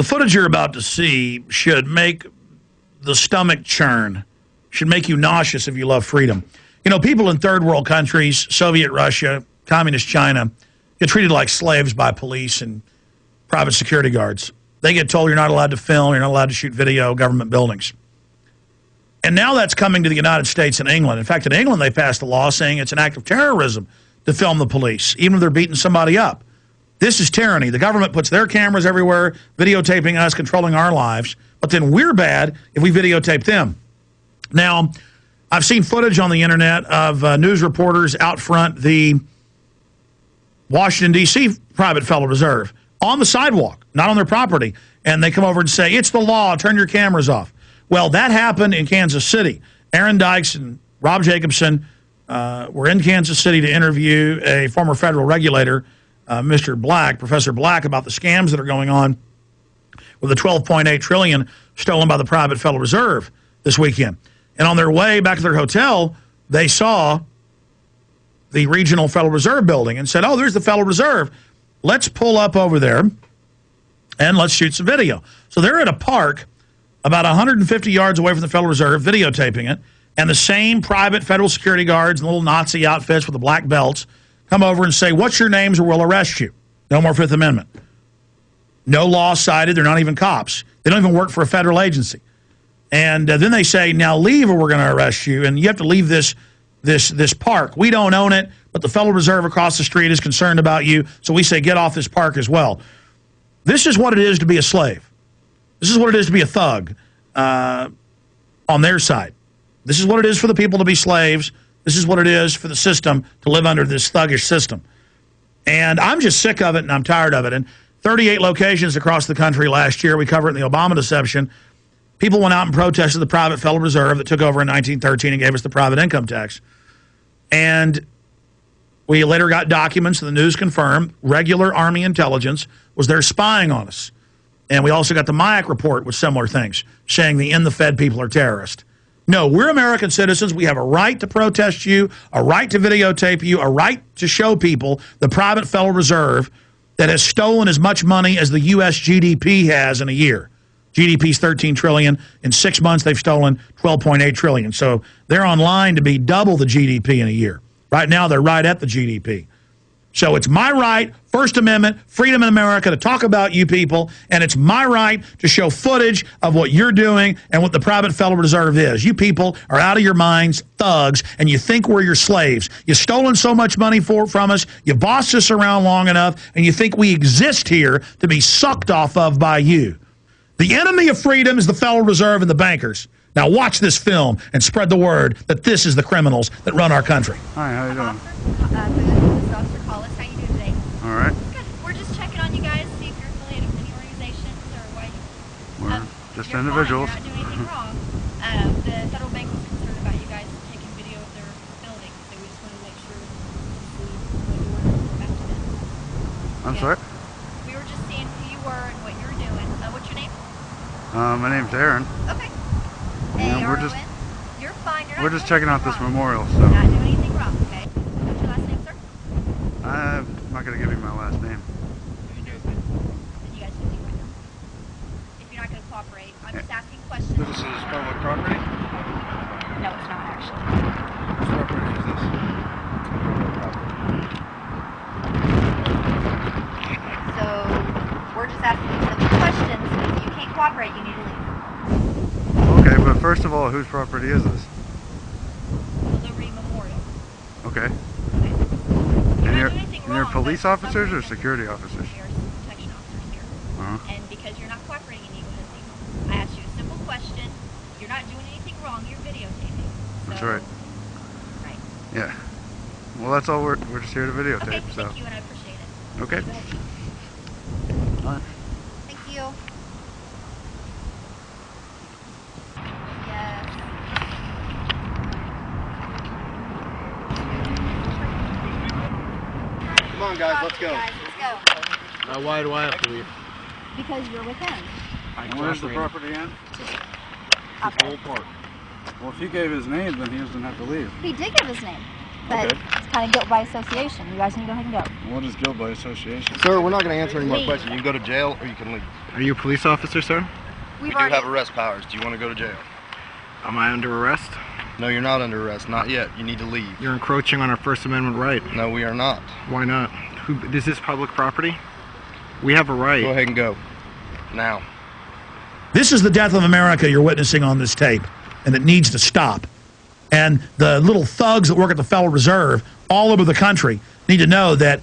The footage you're about to see should make the stomach churn, should make you nauseous if you love freedom. You know, people in third world countries, Soviet Russia, communist China, get treated like slaves by police and private security guards. They get told you're not allowed to film, you're not allowed to shoot video, government buildings. And now that's coming to the United States and England. In fact, in England, they passed a law saying it's an act of terrorism to film the police, even if they're beating somebody up. This is tyranny. The government puts their cameras everywhere, videotaping us, controlling our lives, but then we're bad if we videotape them. Now, I've seen footage on the internet of news reporters out front the Washington, D.C. Private Federal Reserve on the sidewalk, not on their property, and they come over and say, it's the law, turn your cameras off. Well, that happened in Kansas City. Aaron Dykes and Rob Jacobson were in Kansas City to interview a former federal regulator, Mr. Black, Professor Black, about the scams that are going on with the $12.8 trillion stolen by the private Federal Reserve this weekend. And on their way back to their hotel, they saw the regional Federal Reserve building and said, oh, there's the Federal Reserve. Let's pull up over there and let's shoot some video. So they're at a park about 150 yards away from the Federal Reserve, videotaping it, and the same private federal security guards and little Nazi outfits with the black belts come over and say, what's your names or we'll arrest you. No more Fifth Amendment. No law cited. They're not even cops. They don't even work for a federal agency. And then they say, now leave or we're going to arrest you, and you have to leave this park. We don't own it, but the Federal Reserve across the street is concerned about you, so we say get off this park as well. This is what it is to be a slave. This is what it is to be a thug on their side. This is what it is for the people to be slaves. This is what it is for the system to live under this thuggish system. And I'm just sick of it, and I'm tired of it. And 38 locations across the country last year, we covered it in the Obama deception. People went out and protested the private Federal Reserve that took over in 1913 and gave us the private income tax. And we later got documents, and the news confirmed, regular Army intelligence was there spying on us. And we also got the MIAC report with similar things, saying the in-the-Fed people are terrorists. No, we're American citizens. We have a right to protest you, a right to videotape you, a right to show people the private Federal Reserve that has stolen as much money as the U.S. GDP has in a year. GDP is $13 trillion. In 6 months, they've stolen $12.8 trillion. So they're on line to be double the GDP in a year. Right now, they're right at the GDP. So it's my right, First Amendment, freedom in America, to talk about you people, and it's my right to show footage of what you're doing and what the private Federal Reserve is. You people are out of your minds, thugs, and you think we're your slaves. You've stolen so much money from us, you bossed us around long enough, and you think we exist here to be sucked off of by you. The enemy of freedom is the Federal Reserve and the bankers. Now watch this film and spread the word that this is the criminals that run our country. Hi, how you doing? This is Officer Collis. How you doing today? All right. Good. We're just checking on you guys, see if you're affiliated with any organizations or why you... We're just you're individuals. Fine. You're not doing anything wrong. The federal bank was concerned about you guys taking video of their building, so we just wanted to make sure to see what you were and back to them. I'm sorry? We were just seeing who you were and what you were doing. What's your name? My name's Aaron. Okay. Yeah, we're just You're fine. You're not we're just doing checking out anything this wrong. memorial, so You're not doing anything wrong, okay? What's your last name, sir? I'm not gonna give you my last name. You guys do right now. If you're not going to cooperate, I'm just asking questions. This is public property? No, it's not actually. Whose property is this? So we're just asking you some questions. If you can't cooperate, you need to leave. Okay, but first of all, whose property is this? Liberty Memorial. Okay. Okay. And You're you're, not doing anything and you're wrong, police but for some officers or reason- security officers? You're protection officers here. Uh-huh. And because you're not cooperating, you need to leave. I asked you a simple question. You're not doing anything wrong. You're videotaping. So, That's right. Right. Yeah. Well, that's all we're just here to videotape, Okay, so. thank you, and I appreciate it. Okay. Go ahead. All right. Thank you. Yes. Come on, guys, let's go. Guys, let's go. Why do I have to leave? Because you're with him. And where's the property end? Okay. Park. Well, if he gave his name, then he doesn't have to leave. He did give his name, but Okay. kind of guilt by association. You guys can go ahead and go. What is guilt by association? Sir, we're not going to answer any more Leave. questions. You can go to jail or you can leave. Are you a police officer, sir? We've We do have arrest powers. Do you want to go to jail? Am I under arrest? No, you're not under arrest. Not yet. You need to leave. You're encroaching on our First Amendment right. No, we are not. Why not? Is this public property? We have a right. Go ahead and go. Now. This is the death of America you're witnessing on this tape, and it needs to stop. And the little thugs that work at the Federal Reserve all over the country need to know that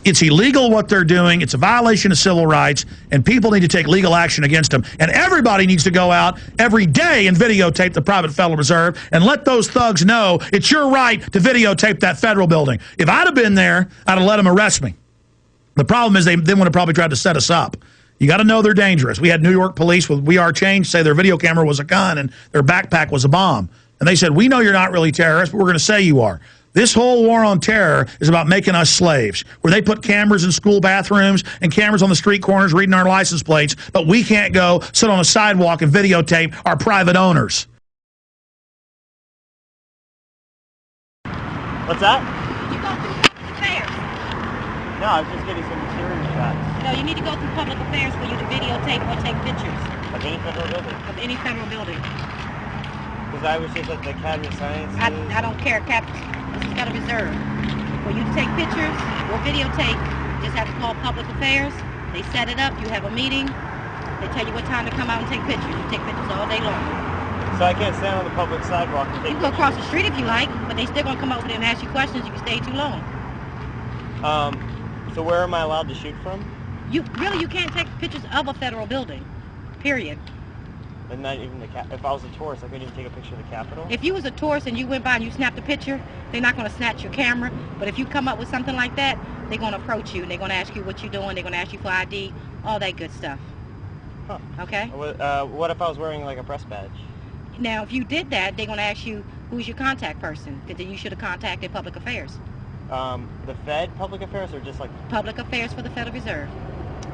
it's illegal what they're doing, it's a violation of civil rights, and people need to take legal action against them. And everybody needs to go out every day and videotape the private Federal Reserve and let those thugs know it's your right to videotape that federal building. If I'd have been there, I'd have let them arrest me. The problem is they would have probably tried to set us up. You got to know they're dangerous. We had New York police with We Are Change say their video camera was a gun and their backpack was a bomb. And they said, we know you're not really terrorists, but we're going to say you are. This whole war on terror is about making us slaves, where they put cameras in school bathrooms and cameras on the street corners reading our license plates, but we can't go sit on a sidewalk and videotape our private owners. What's that? You go through public affairs. No, I was just getting some material shots No, you need to go through public affairs for you to videotape or take pictures of any federal building. of any federal building. Because I was just at the Academy of Sciences. I don't care, Captain. This is Federal Reserve. For you to take pictures or videotape, you just have to call public affairs. They set it up. You have a meeting. They tell you what time to come out and take pictures. You take pictures all day long. So I can't stand on the public sidewalk and take You can go pictures. across the street if you like, but they still gonna come over there and ask you questions if you stay too long. So where am I allowed to shoot from? You can't take pictures of a federal building. Period. And not even the if I was a tourist, I couldn't even take a picture of the Capitol. If you was a tourist and you went by and you snapped a picture, they're not going to snatch your camera. But if you come up with something like that, they're going to approach you. They're going to ask you what you're doing. They're going to ask you for ID, all that good stuff. Huh. Okay? What if I was wearing like a press badge? Now, if you did that, they're going to ask you who's your contact person. Because then you should have contacted Public Affairs. The Fed, public affairs, or just like... Public Affairs for the Federal Reserve.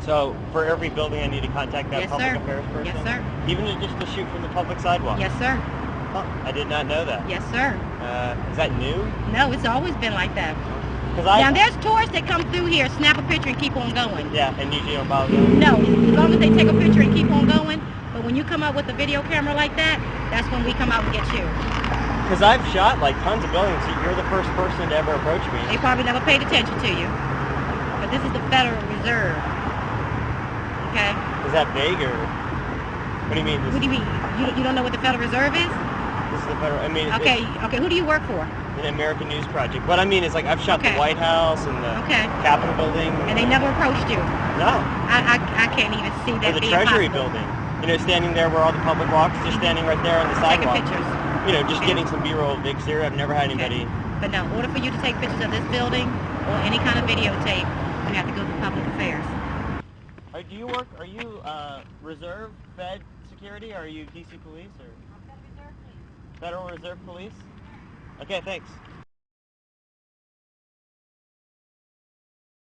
So for every building I need to contact that Yes, public sir. affairs person? Yes, sir. Even just to shoot from the public sidewalk? Yes, sir. Huh. I did not know that. Yes, sir. Is that new? No, it's always been like that. Because Now, there's tourists that come through here, snap a picture, and keep on going. Yeah, and usually don't bother them. No, as long as they take a picture and keep on going. But when you come out with a video camera like that, that's when we come out and get you. Because I've shot like tons of buildings. You're the first person to ever approach me. They probably never paid attention to you. But this is the Federal Reserve. Okay? Is that big or? What do you mean? What do you mean? You don't know what the Federal Reserve is? This is the federal. I mean, Okay, who do you work for? It's an American News Project. What I mean is like I've shot Okay. the White House and the Okay. Capitol building. And they never approached you. No. I can't even see Or that the being Treasury possible. building. You know, standing there where all the public walks, just standing right there on the Taking sidewalk. pictures. You know, just getting some B-roll of Big Sur. I've never had anybody. But no, in order for you to take pictures of this building or any kind of videotape, you have to go to Public Affairs. Do you work? Are you Reserve Fed Security? Or are you DC Police or? Federal Reserve Police. Okay, thanks.